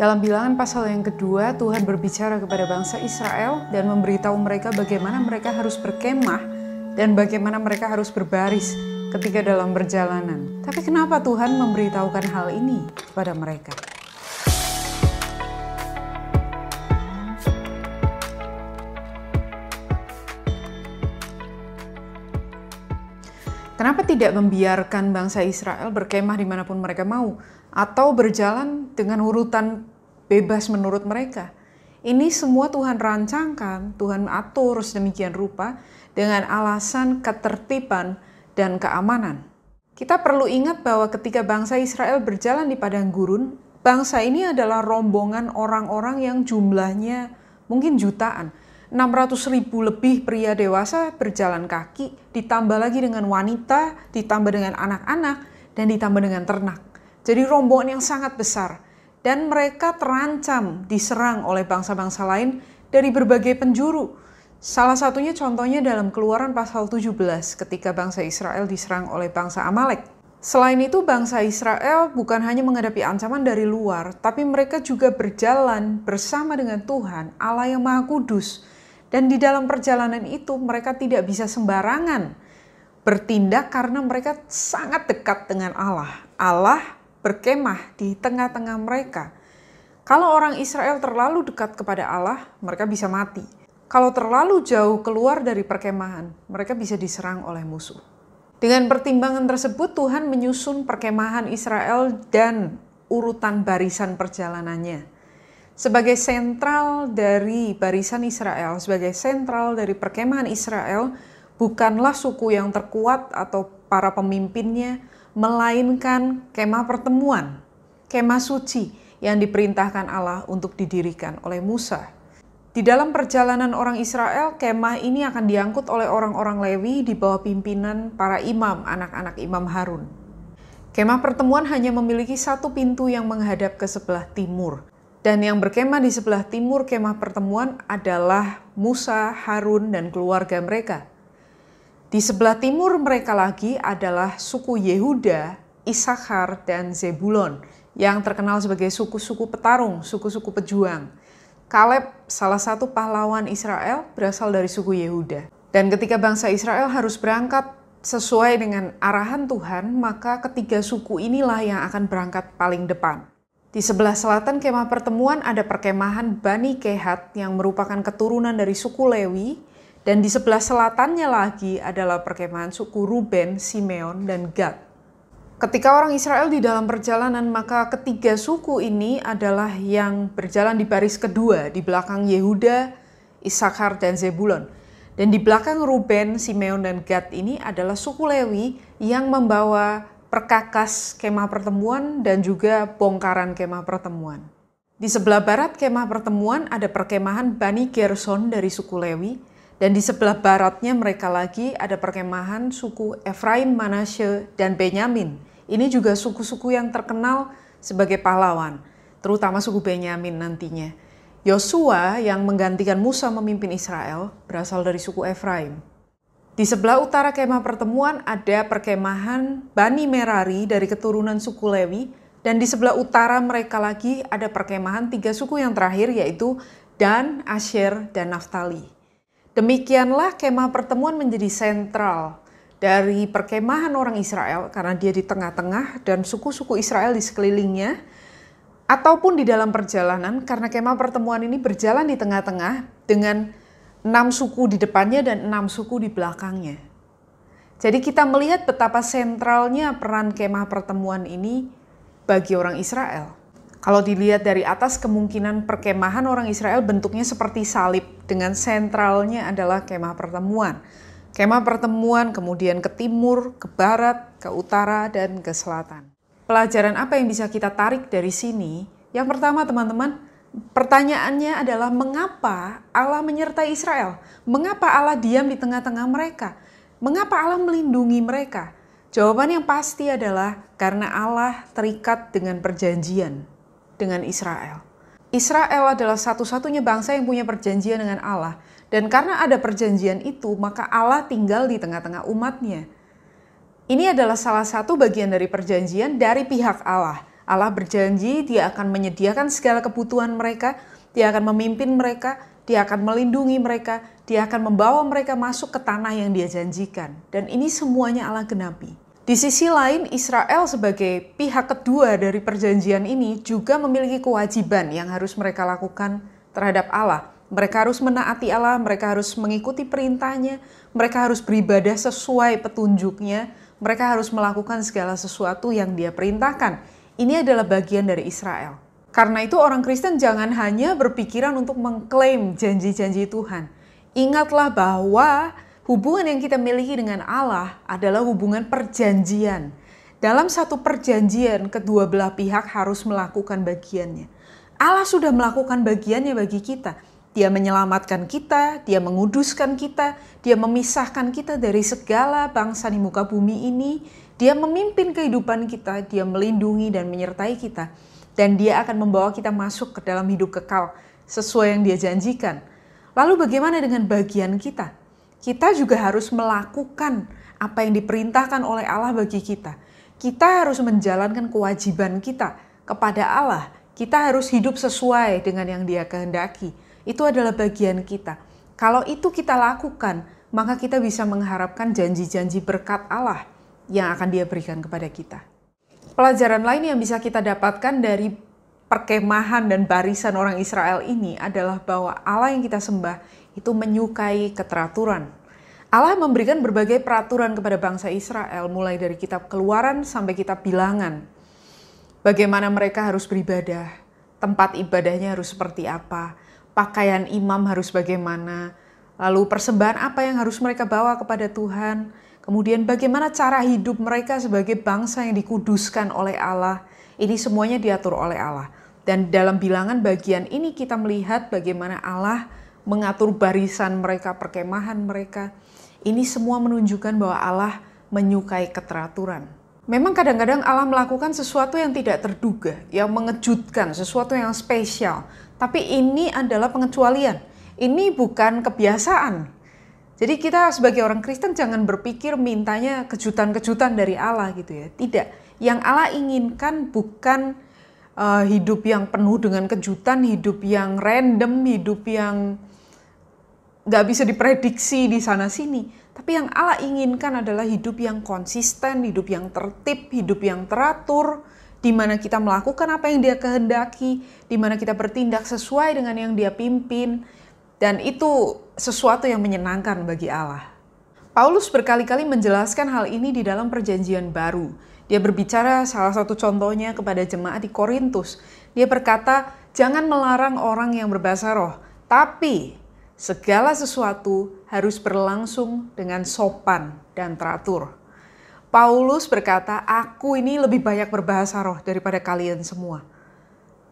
Dalam Bilangan pasal yang kedua, Tuhan berbicara kepada bangsa Israel dan memberitahu mereka bagaimana mereka harus berkemah dan bagaimana mereka harus berbaris ketika dalam perjalanan. Tapi kenapa Tuhan memberitahukan hal ini kepada mereka? Kenapa tidak membiarkan bangsa Israel berkemah dimanapun mereka mau? Atau berjalan dengan urutan bebas menurut mereka? Ini semua Tuhan rancangkan, Tuhan atur sedemikian rupa dengan alasan ketertiban dan keamanan. Kita perlu ingat bahwa ketika bangsa Israel berjalan di padang gurun, bangsa ini adalah rombongan orang-orang yang jumlahnya mungkin jutaan. 600.000 lebih pria dewasa berjalan kaki, ditambah lagi dengan wanita, ditambah dengan anak-anak, dan ditambah dengan ternak. Jadi rombongan yang sangat besar. Dan mereka terancam diserang oleh bangsa-bangsa lain dari berbagai penjuru. Salah satunya contohnya dalam Keluaran pasal 17 ketika bangsa Israel diserang oleh bangsa Amalek. Selain itu bangsa Israel bukan hanya menghadapi ancaman dari luar, tapi mereka juga berjalan bersama dengan Tuhan, Allah yang Maha Kudus. Dan di dalam perjalanan itu mereka tidak bisa sembarangan bertindak karena mereka sangat dekat dengan Allah. Allah berkemah di tengah-tengah mereka. Kalau orang Israel terlalu dekat kepada Allah, mereka bisa mati. Kalau terlalu jauh keluar dari perkemahan, mereka bisa diserang oleh musuh. Dengan pertimbangan tersebut, Tuhan menyusun perkemahan Israel dan urutan barisan perjalanannya. Sebagai sentral dari barisan Israel, sebagai sentral dari perkemahan Israel, bukanlah suku yang terkuat atau para pemimpinnya, melainkan kemah pertemuan, kemah suci yang diperintahkan Allah untuk didirikan oleh Musa. Di dalam perjalanan orang Israel, kemah ini akan diangkut oleh orang-orang Lewi di bawah pimpinan para imam, anak-anak Imam Harun. Kemah pertemuan hanya memiliki satu pintu yang menghadap ke sebelah timur. Dan yang berkemah di sebelah timur kemah pertemuan adalah Musa, Harun, dan keluarga mereka. Di sebelah timur mereka lagi adalah suku Yehuda, Isakhar, dan Zebulon yang terkenal sebagai suku-suku petarung, suku-suku pejuang. Kaleb, salah satu pahlawan Israel, berasal dari suku Yehuda. Dan ketika bangsa Israel harus berangkat sesuai dengan arahan Tuhan, maka ketiga suku inilah yang akan berangkat paling depan. Di sebelah selatan kemah pertemuan ada perkemahan Bani Kehat yang merupakan keturunan dari suku Lewi, dan di sebelah selatannya lagi adalah perkemahan suku Ruben, Simeon, dan Gad. Ketika orang Israel di dalam perjalanan, maka ketiga suku ini adalah yang berjalan di baris kedua, di belakang Yehuda, Isakhar, dan Zebulon. Dan di belakang Ruben, Simeon, dan Gad ini adalah suku Lewi yang membawa perkakas kemah pertemuan dan juga bongkaran kemah pertemuan. Di sebelah barat kemah pertemuan ada perkemahan Bani Gerson dari suku Lewi, dan di sebelah baratnya mereka lagi ada perkemahan suku Efraim, Manasye, dan Benyamin. Ini juga suku-suku yang terkenal sebagai pahlawan, terutama suku Benyamin nantinya. Yosua yang menggantikan Musa memimpin Israel berasal dari suku Efraim. Di sebelah utara kemah pertemuan ada perkemahan Bani Merari dari keturunan suku Lewi, dan di sebelah utara mereka lagi ada perkemahan tiga suku yang terakhir yaitu Dan, Asher, dan Naftali. Demikianlah kemah pertemuan menjadi sentral dari perkemahan orang Israel karena dia di tengah-tengah dan suku-suku Israel di sekelilingnya, ataupun di dalam perjalanan karena kemah pertemuan ini berjalan di tengah-tengah dengan 6 suku di depannya dan 6 suku di belakangnya. Jadi kita melihat betapa sentralnya peran kemah pertemuan ini bagi orang Israel. Kalau dilihat dari atas, kemungkinan perkemahan orang Israel bentuknya seperti salib dengan sentralnya adalah kemah pertemuan. Kemah pertemuan kemudian ke timur, ke barat, ke utara, dan ke selatan. Pelajaran apa yang bisa kita tarik dari sini? Yang pertama teman-teman, pertanyaannya adalah mengapa Allah menyertai Israel? Mengapa Allah diam di tengah-tengah mereka? Mengapa Allah melindungi mereka? Jawaban yang pasti adalah karena Allah terikat dengan perjanjian dengan Israel. Israel adalah satu-satunya bangsa yang punya perjanjian dengan Allah. Dan karena ada perjanjian itu, maka Allah tinggal di tengah-tengah umatnya. Ini adalah salah satu bagian dari perjanjian dari pihak Allah. Allah berjanji Dia akan menyediakan segala kebutuhan mereka, Dia akan memimpin mereka, Dia akan melindungi mereka, Dia akan membawa mereka masuk ke tanah yang Dia janjikan. Dan ini semuanya Allah genapi. Di sisi lain, Israel sebagai pihak kedua dari perjanjian ini juga memiliki kewajiban yang harus mereka lakukan terhadap Allah. Mereka harus menaati Allah, mereka harus mengikuti perintahnya, mereka harus beribadah sesuai petunjuknya, mereka harus melakukan segala sesuatu yang Dia perintahkan. Ini adalah bagian dari Israel. Karena itu orang Kristen jangan hanya berpikiran untuk mengklaim janji-janji Tuhan. Ingatlah bahwa hubungan yang kita miliki dengan Allah adalah hubungan perjanjian. Dalam satu perjanjian, kedua belah pihak harus melakukan bagiannya. Allah sudah melakukan bagiannya bagi kita. Dia menyelamatkan kita, Dia menguduskan kita, Dia memisahkan kita dari segala bangsa di muka bumi ini. Dia memimpin kehidupan kita, Dia melindungi dan menyertai kita. Dan Dia akan membawa kita masuk ke dalam hidup kekal sesuai yang Dia janjikan. Lalu bagaimana dengan bagian kita? Kita juga harus melakukan apa yang diperintahkan oleh Allah bagi kita. Kita harus menjalankan kewajiban kita kepada Allah. Kita harus hidup sesuai dengan yang Dia kehendaki. Itu adalah bagian kita. Kalau itu kita lakukan, maka kita bisa mengharapkan janji-janji berkat Allah yang akan Dia berikan kepada kita. Pelajaran lain yang bisa kita dapatkan dari perkemahan dan barisan orang Israel ini adalah bahwa Allah yang kita sembah itu menyukai keteraturan. Allah memberikan berbagai peraturan kepada bangsa Israel, mulai dari kitab Keluaran sampai kitab Bilangan. Bagaimana mereka harus beribadah, tempat ibadahnya harus seperti apa, pakaian imam harus bagaimana, lalu persembahan apa yang harus mereka bawa kepada Tuhan, kemudian bagaimana cara hidup mereka sebagai bangsa yang dikuduskan oleh Allah. Ini semuanya diatur oleh Allah. Dan dalam Bilangan bagian ini kita melihat bagaimana Allah mengatur barisan mereka, perkemahan mereka. Ini semua menunjukkan bahwa Allah menyukai keteraturan. Memang kadang-kadang Allah melakukan sesuatu yang tidak terduga, yang mengejutkan, sesuatu yang spesial. Tapi ini adalah pengecualian. Ini bukan kebiasaan. Jadi kita sebagai orang Kristen jangan berpikir mintanya kejutan-kejutan dari Allah gitu ya. Tidak. Yang Allah inginkan bukan hidup yang penuh dengan kejutan, hidup yang random, hidup yang nggak bisa diprediksi di sana-sini. Tapi yang Allah inginkan adalah hidup yang konsisten, hidup yang tertib, hidup yang teratur, di mana kita melakukan apa yang Dia kehendaki, di mana kita bertindak sesuai dengan yang Dia pimpin. Dan itu sesuatu yang menyenangkan bagi Allah. Paulus berkali-kali menjelaskan hal ini di dalam perjanjian baru. Dia berbicara salah satu contohnya kepada jemaat di Korintus. Dia berkata, jangan melarang orang yang berbahasa roh, tapi segala sesuatu harus berlangsung dengan sopan dan teratur. Paulus berkata, aku ini lebih banyak berbahasa roh daripada kalian semua.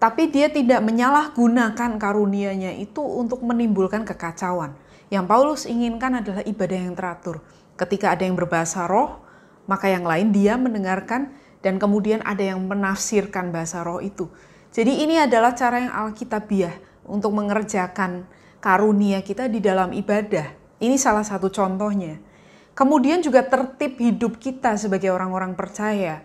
Tapi dia tidak menyalahgunakan karunia-Nya itu untuk menimbulkan kekacauan. Yang Paulus inginkan adalah ibadah yang teratur. Ketika ada yang berbahasa roh, maka yang lain dia mendengarkan dan kemudian ada yang menafsirkan bahasa roh itu. Jadi ini adalah cara yang alkitabiah untuk mengerjakan karunia kita di dalam ibadah. Ini salah satu contohnya. Kemudian juga tertib hidup kita sebagai orang-orang percaya.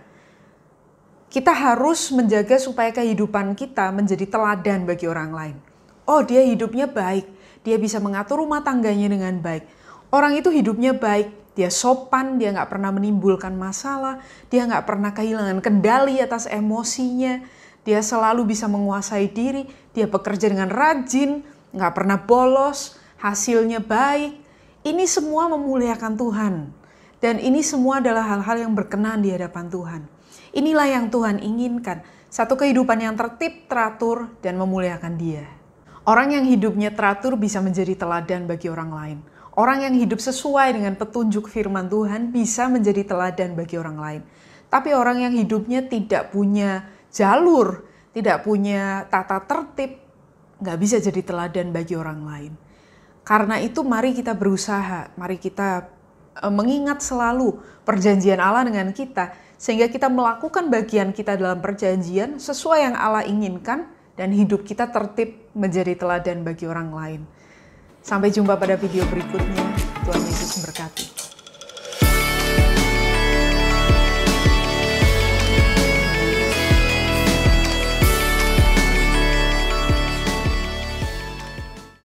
Kita harus menjaga supaya kehidupan kita menjadi teladan bagi orang lain. Oh, dia hidupnya baik. Dia bisa mengatur rumah tangganya dengan baik. Orang itu hidupnya baik. Dia sopan, dia nggak pernah menimbulkan masalah. Dia nggak pernah kehilangan kendali atas emosinya. Dia selalu bisa menguasai diri. Dia bekerja dengan rajin, nggak pernah bolos. Hasilnya baik. Ini semua memuliakan Tuhan. Dan ini semua adalah hal-hal yang berkenan di hadapan Tuhan. Inilah yang Tuhan inginkan, satu kehidupan yang tertib, teratur, dan memuliakan Dia. Orang yang hidupnya teratur bisa menjadi teladan bagi orang lain. Orang yang hidup sesuai dengan petunjuk firman Tuhan bisa menjadi teladan bagi orang lain. Tapi orang yang hidupnya tidak punya jalur, tidak punya tata tertib, nggak bisa jadi teladan bagi orang lain. Karena itu mari kita berusaha, mari kita mengingat selalu perjanjian Allah dengan kita, sehingga kita melakukan bagian kita dalam perjanjian sesuai yang Allah inginkan dan hidup kita tertib menjadi teladan bagi orang lain. Sampai jumpa pada video berikutnya. Tuhan Yesus memberkati.